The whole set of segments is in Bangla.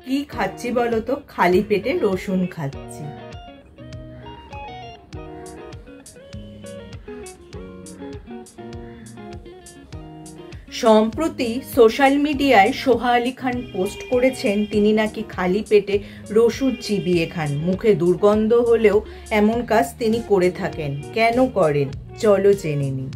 কি খাচ্ছি বলো তো? খালি পেটে রসুন খাচ্ছি। সম্প্রতি সোশ্যাল মিডিয়ায় সোহা আলী খান পোস্ট করেছেন তিনি নাকি খালি পেটে রসুন চিবিয়ে খান। মুখে দুর্গন্ধ হলেও এমন কাজ তিনি করে থাকেন। কেন করেন চলো জেনে নিই।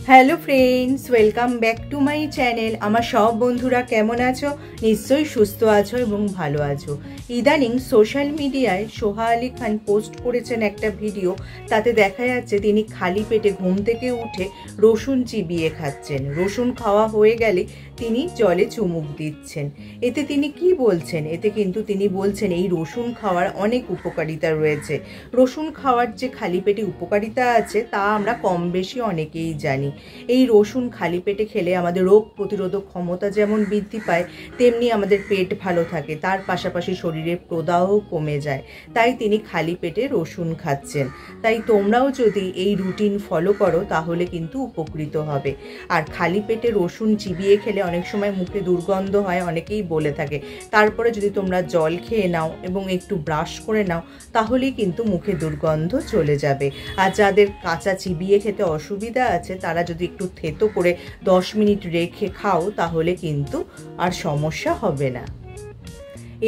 Hello friends, welcome back to my channel. আমার সব বন্ধুরা কেমন আছো? নিশ্চয়ই সুস্থ আছো এবং ভালো আছো। ইদানিং সোশ্যাল মিডিয়ায় সোহা আলী খান পোস্ট করেছেন একটা ভিডিও, তাতে দেখা যাচ্ছে তিনি খালি পেটে ঘুম থেকে উঠে রসুন চিবিয়ে খাচ্ছেন। রসুন খাওয়া হয়ে গেলে তিনি জলে চুমুক দিচ্ছেন। এতে তিনি কি বলছেন? এতে কিন্তু তিনি বলছেন এই রসুন খাওয়ার অনেক উপকারিতা রয়েছে। রসুন খাওয়ার যে খালি পেটে উপকারিতা আছে তা আমরা কম বেশি অনেকেই জানি। এই রসুন খালি পেটে খেলে আমাদের রোগ প্রতিরোধক ক্ষমতা যেমন বৃদ্ধি পায়, তেমনি আমাদের পেট ভালো থাকে, তার পাশাপাশি শরীরের প্রদাহ কমে যায়। তাই তিনি খালি পেটে রসুন খাচ্ছেন। তাই তোমরাও যদি এই রুটিন ফলো করো তাহলে কিন্তু উপকৃত হবে। আর খালি পেটে রসুন চিবিয়ে খেলে অনেক সময় মুখে দুর্গন্ধ হয়, অনেকেই বলে থাকে। তারপরে যদি তোমরা জল খেয়ে নাও এবং একটু ব্রাশ করে নাও তাহলেই কিন্তু মুখে দুর্গন্ধ চলে যাবে। আর যাদের কাঁচা চিবিয়ে খেতে অসুবিধা আছে তারা যদি একটু থেতো করে 10 মিনিট রেখে খাও তাহলে কিন্তু আর সমস্যা হবে না।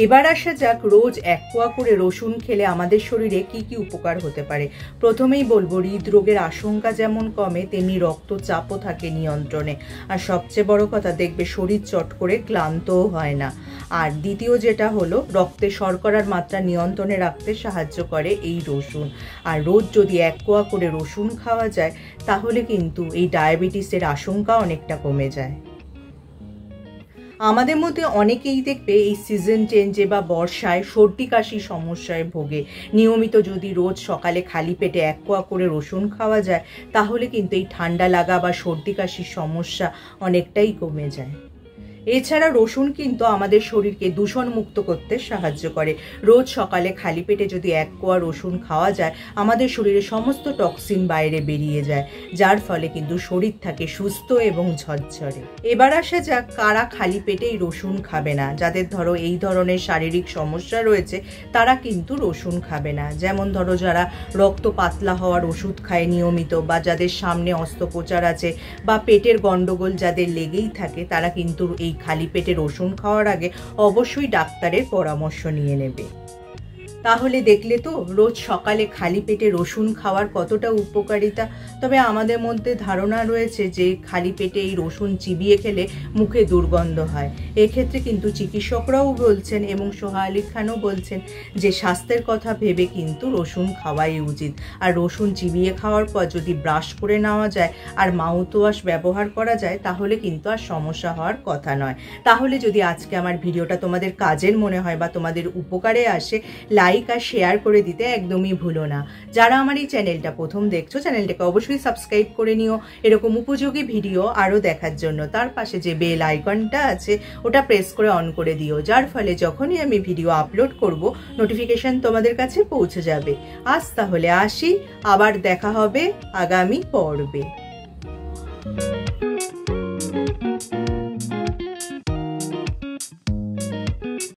এবার আসা যাক রোজ 1 কোয়া করে রসুন খেলে আমাদের শরীরে কি কি উপকার হতে পারে। প্রথমেই বলবো হৃদরোগের আশঙ্কা যেমন কমে তেমনি রক্তচাপও থাকে নিয়ন্ত্রণে। আর সবচেয়ে বড় কথা, দেখবে শরীর চট করে ক্লান্তও হয় না। আর দ্বিতীয় যেটা হলো, রক্তে শর্করার মাত্রা নিয়ন্ত্রণে রাখতে সাহায্য করে এই রসুন। আর রোজ যদি 1 কোয়া করে রসুন খাওয়া যায় তাহলে কিন্তু এই ডায়াবেটিসের আশঙ্কা অনেকটা কমে যায়। আমাদের মধ্যে অনেকেই দেখবে এই সিজন চেঞ্জে বা বর্ষায় সর্দি কাশি সমস্যায় ভোগে। নিয়মিত যদি রোজ সকালে খালি পেটে 1 কোয়া করে রসুন খাওয়া যায় তাহলে কিন্তু এই ঠান্ডা লাগা বা সর্দি কাশির সমস্যা অনেকটাই কমে যায়। এছাড়া রসুন কিন্তু আমাদের শরীরকে দূষণ মুক্ত করতে সাহায্য করে। রোজ সকালে খালি পেটে যদি 1 কোয়া রসুন খাওয়া যায় আমাদের শরীরে সমস্ত টক্সিন বাইরে বেরিয়ে যায়, যার ফলে কিন্তু শরীর থাকে সুস্থ এবং ঝরঝরে। এবার আসা যাক কারা খালি পেটে এই রসুন খাবে না। যাদের ধরো এই ধরনের শারীরিক সমস্যা রয়েছে তারা কিন্তু রসুন খাবে না। যেমন ধরো যারা রক্ত পাতলা হওয়ার ওষুধ খায় নিয়মিত, বা যাদের সামনে অস্ত্রোপচার আছে, বা পেটের গন্ডগোল যাদের লেগেই থাকে, তারা কিন্তু এই খালি পেটে রসুন খাওয়ার আগে অবশ্যই ডাক্তারের পরামর্শ নিয়ে নেবে। তাহলে দেখলে তো রোজ সকালে খালি পেটে রসুন খাওয়ার কতটা উপকারিতা। তবে আমাদের মধ্যে ধারণা রয়েছে যে খালি পেটে এই রসুন চিবিয়ে খেলে মুখে দুর্গন্ধ হয়। এক্ষেত্রে কিন্তু চিকিৎসকরাও বলছেন এবং সোহা আলী খানও বলছেন যে স্বাস্থ্যের কথা ভেবে কিন্তু রসুন খাওয়াই উচিত। আর রসুন চিবিয়ে খাওয়ার পর যদি ব্রাশ করে নেওয়া যায় আর মাউথওয়াশ ব্যবহার করা যায় তাহলে কিন্তু আর সমস্যা হওয়ার কথা নয়। তাহলে যদি আজকে আমার ভিডিওটা তোমাদের কাজের মনে হয় বা তোমাদের উপকারে আসে, লাইক আর শেয়ার করে দিতে একদমই ভুলো না। যারা আমার এই চ্যানেলটা প্রথম দেখছো চ্যানেলটাকে অবশ্যই সাবস্ক্রাইব করে নিও এরকম উপযোগী ভিডিও আরও দেখার জন্য। তার পাশে যে বেল আইকনটা আছে ওটা প্রেস করে অন করে দিও, যার ফলে যখনই আমি ভিডিও আপলোড করব নোটিফিকেশন তোমাদের কাছে পৌঁছে যাবে। আজ তাহলে আসি, আবার দেখা হবে আগামী পর্বে।